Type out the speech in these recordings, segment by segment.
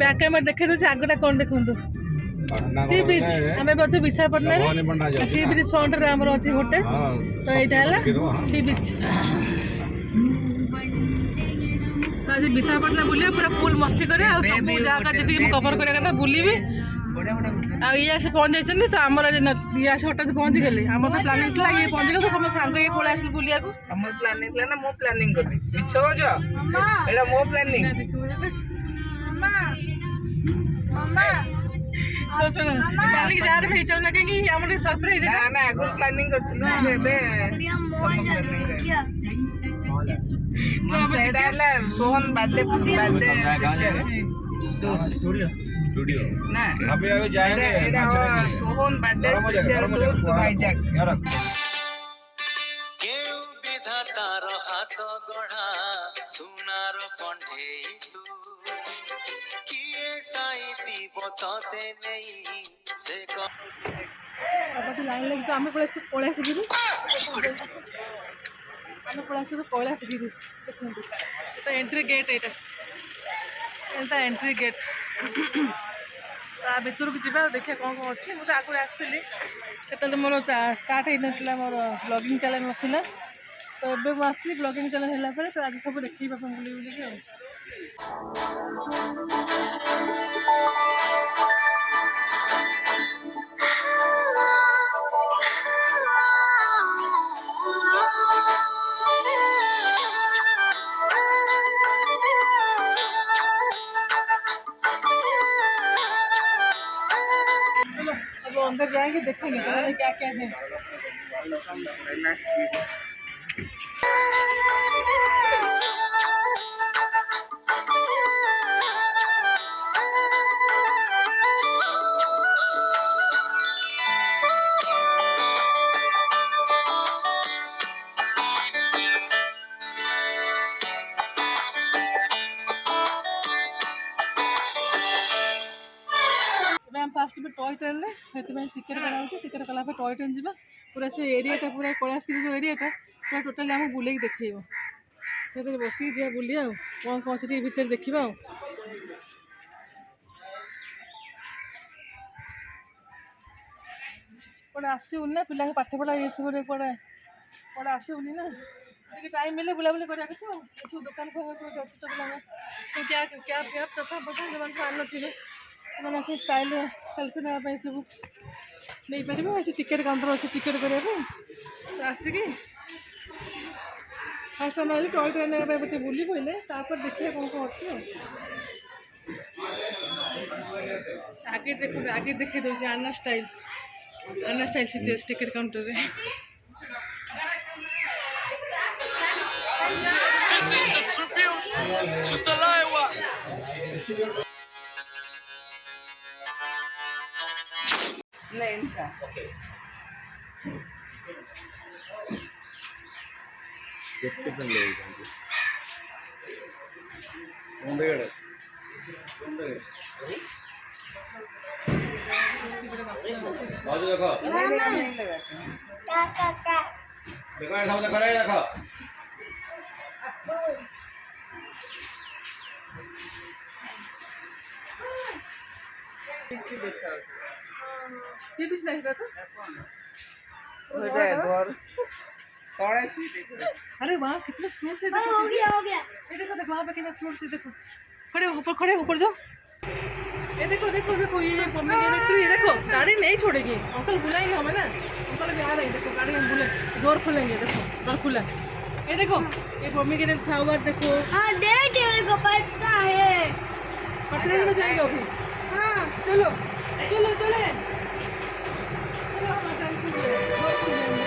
Back camera देखे दूसरे आगटा कौन देखु सी बीच आम अच्छे विशाखापट्टनम सी बीच फ्रंट रे आमर अच्छी होटेल तो यहाँ सी बीच तो आज विशाखापट्टनम बुले पूरा फुल मस्ती करे सब जगह जी कवर करा बुलबी ये पहुँच जाइए तो आमर ये हठात पहुँची गले आम तो प्लानिंग था ये पहुँची गल तो सब सांग ये पलि आस बुलिया प्लानिंग ना मो प्लानिंग कर मिछ एटा मो प्लानिंग तो सुन प्लानिंग जार भेज ना कहीं आम सरप्राइज आम आगु प्लानिंग करथिलु सोहन बर्थडे स्टूडियो ना अभी जाएंगे सोहन बर्थडे स्पेशल भाईजाग केउ विधातार हाथ गढ़ा सुनार कंढे तू किए साईती बतते नहीं से लाइन लगी तो आम पलैस गिरी आम पलैस गिरी देखो एंट्री गेट यहाँ एंट्री गेट भितर को जावा देखिए कौन कौन अच्छी मुझे आगे आसती केतले मोर स्टार्ट होता मोर ब्लॉगिंग चैनल ना तो ये मुझे ब्लॉगिंग चैनल है तो आज सब देखी बुले बुलिकी अब अंदर जाएंगे देखेंगे तो क्या क्या है फास्ट भी टॉय ट्रेन में टिकेट कराऊँ टिकेट कला टॉय ट्रेन जा पूरा से एरियाटा पूरा कैलाश जो एरियाटा पूरा टोटाली आम बुले देखेब बस जा बुली कौन कौन से भितर देखा कौन आसबुनि ना पिला पाठ पढ़ा ये सब कौन आसबुनि ना टाइम मिले बुलाबुली कर सब दुकान अच्छी क्या क्या क्या चषा पचा जो आन थे मैंने से स्टाइल सेल्फी नापी सब नहीं पारे ये टिकेट काउंटर अच्छे टिकेट करने तो आसिक फास्ट आम टॉय ट्रेन बटे बुली पड़े देखिए कौन कौन अच्छी आगे देखो आगे देखे दूसरे आना स्टाइल से टिकेट काउंटर रे This is the tribute to Talaiwa. Okay. ये बीच नहीं था हो जाए द्वार थोड़ा सी अरे वाह कितने फ्रूट्स है देखो हो गया ये देखो वहाँ पे कितने फ्रूट्स है देखो खड़े ऊपर जाओ ये देखो देखो देखो ये देखो गाड़ी नहीं छोड़ेगी अंकल बुलाएंगे हमें ना अंकल भी आ रहे हैं देखो गाड़ी हम बुले डोर खोलेंगे देखो डोर खुला ये देखो ये पोमीग्रेनेट फ्लावर देखो हाँ डेट मेरे को पता है पटरे में जाएंगे अभी हाँ चलो चलो चले चलो अपना टाइम खुले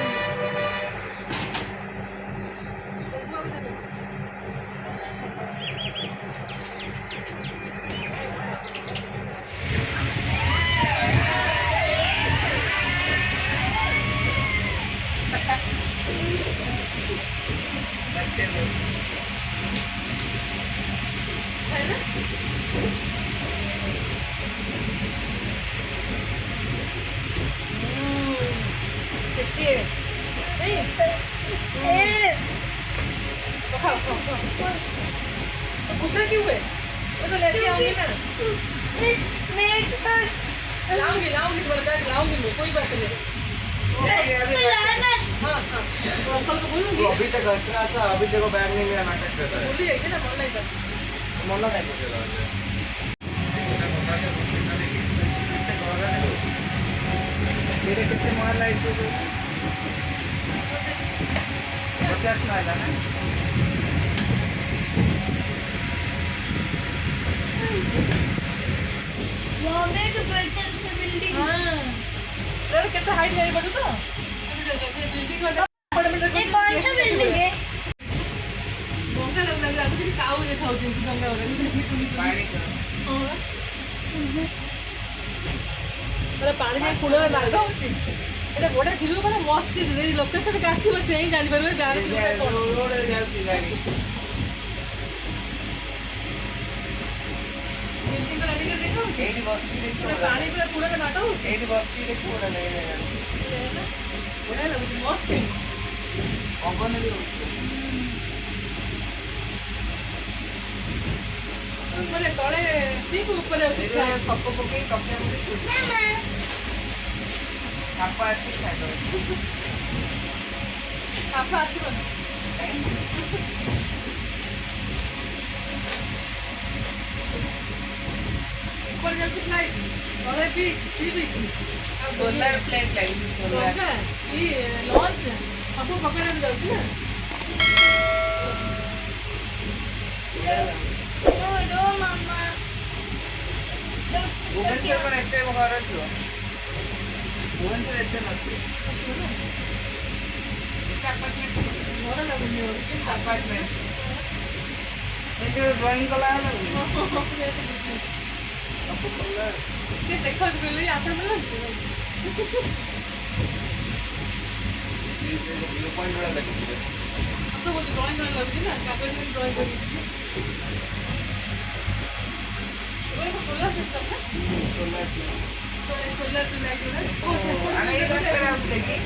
है ना टेस्टी है नहीं तो खाओ खाओ खाओ तो गुस्सा क्यों है मैं तो लेके आऊंगी ना लाऊंगी लाऊंगी तुम्हारे बैग लाऊंगी मैं कोई बात नहीं हाँ हाँ तो अंकल को बोलूंगी अभी तक हंस रहा था अभी तेरे को बैग नहीं मिला नाटक करता है बोली है कि ना मन नहीं कर मना नहीं करेगा मेरे कितने मार लाए थे 50 में आया ना बिल्डिंग हाँ अरे कितना हाइट है बता तो बिल्डिंग वाला कौन सा बिल्डिंग है गंगा लग रहा है तो काऊ देखा होती है गंगा वाला ମାନେ ପାଣି ଯାଇ କୂଳରେ ନାଳ ହେଉଛି ଏଇଟା ବଢ଼ିଆ ଭିଡ଼ିଓ ମାନେ ମସ୍ତ ଲୋକେସନ୍ ଆସିବ ସେ ହିଁ ଜାଣିପାରିବେ ଗାଁରେ ପାଣି ପୁରା କୂଳରେ ନାଟ ହେଉଛି ବଢ଼ିଆ ଲାଗୁଛି ମସ୍ତ ମାନେ ତଳେ ସିପ୍ ଉପରେ ଅଛି ସପ ପକେଇ ତକିଆ ସାପ ଆସି ଖାଇଦେବ ସାପ ଆସିବନି ଉପରେ ଯାଉଛି ଫ୍ଲାଇଟ୍ ତଳେ beach sea beach solar plate ଲାଗିଛି ସୋଲାର ଲଞ୍ଚ ସବୁ ପ୍ରକାର ଯାଉଛି ନା No, mamá. भुवनेश्वर पर ऐसे घर थियो भुवनेश्वर ऐसे नथी अपार्टमेंट ଭଲ ଲାଗୁନି अपार्टमेंट ये जो ड्राइंग कला है ना आपको कलर ସେ ଦେଖାଉଛି କହିଲେ ଆପଣ ମିଳୁଛି ये से व्यू पॉइंट वाला लगी है तो वो ड्राइंग वाला लगती ना कागज में ड्राइंग करी वो एक सोलर सिस्टम है सोलर तो सोलर लाइट है वो आगे ये बात कर आप देखिए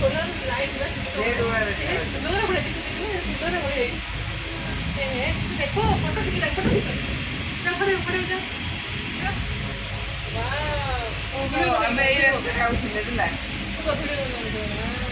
सोलर लाइट है ये डोर है सुंदर बड़े दिखते सुंदर बड़े देखो फोटो खींच फोटो खींच जा खड़े खड़े जा वाह हमें ये रास्ते का उठने दिला तो फिर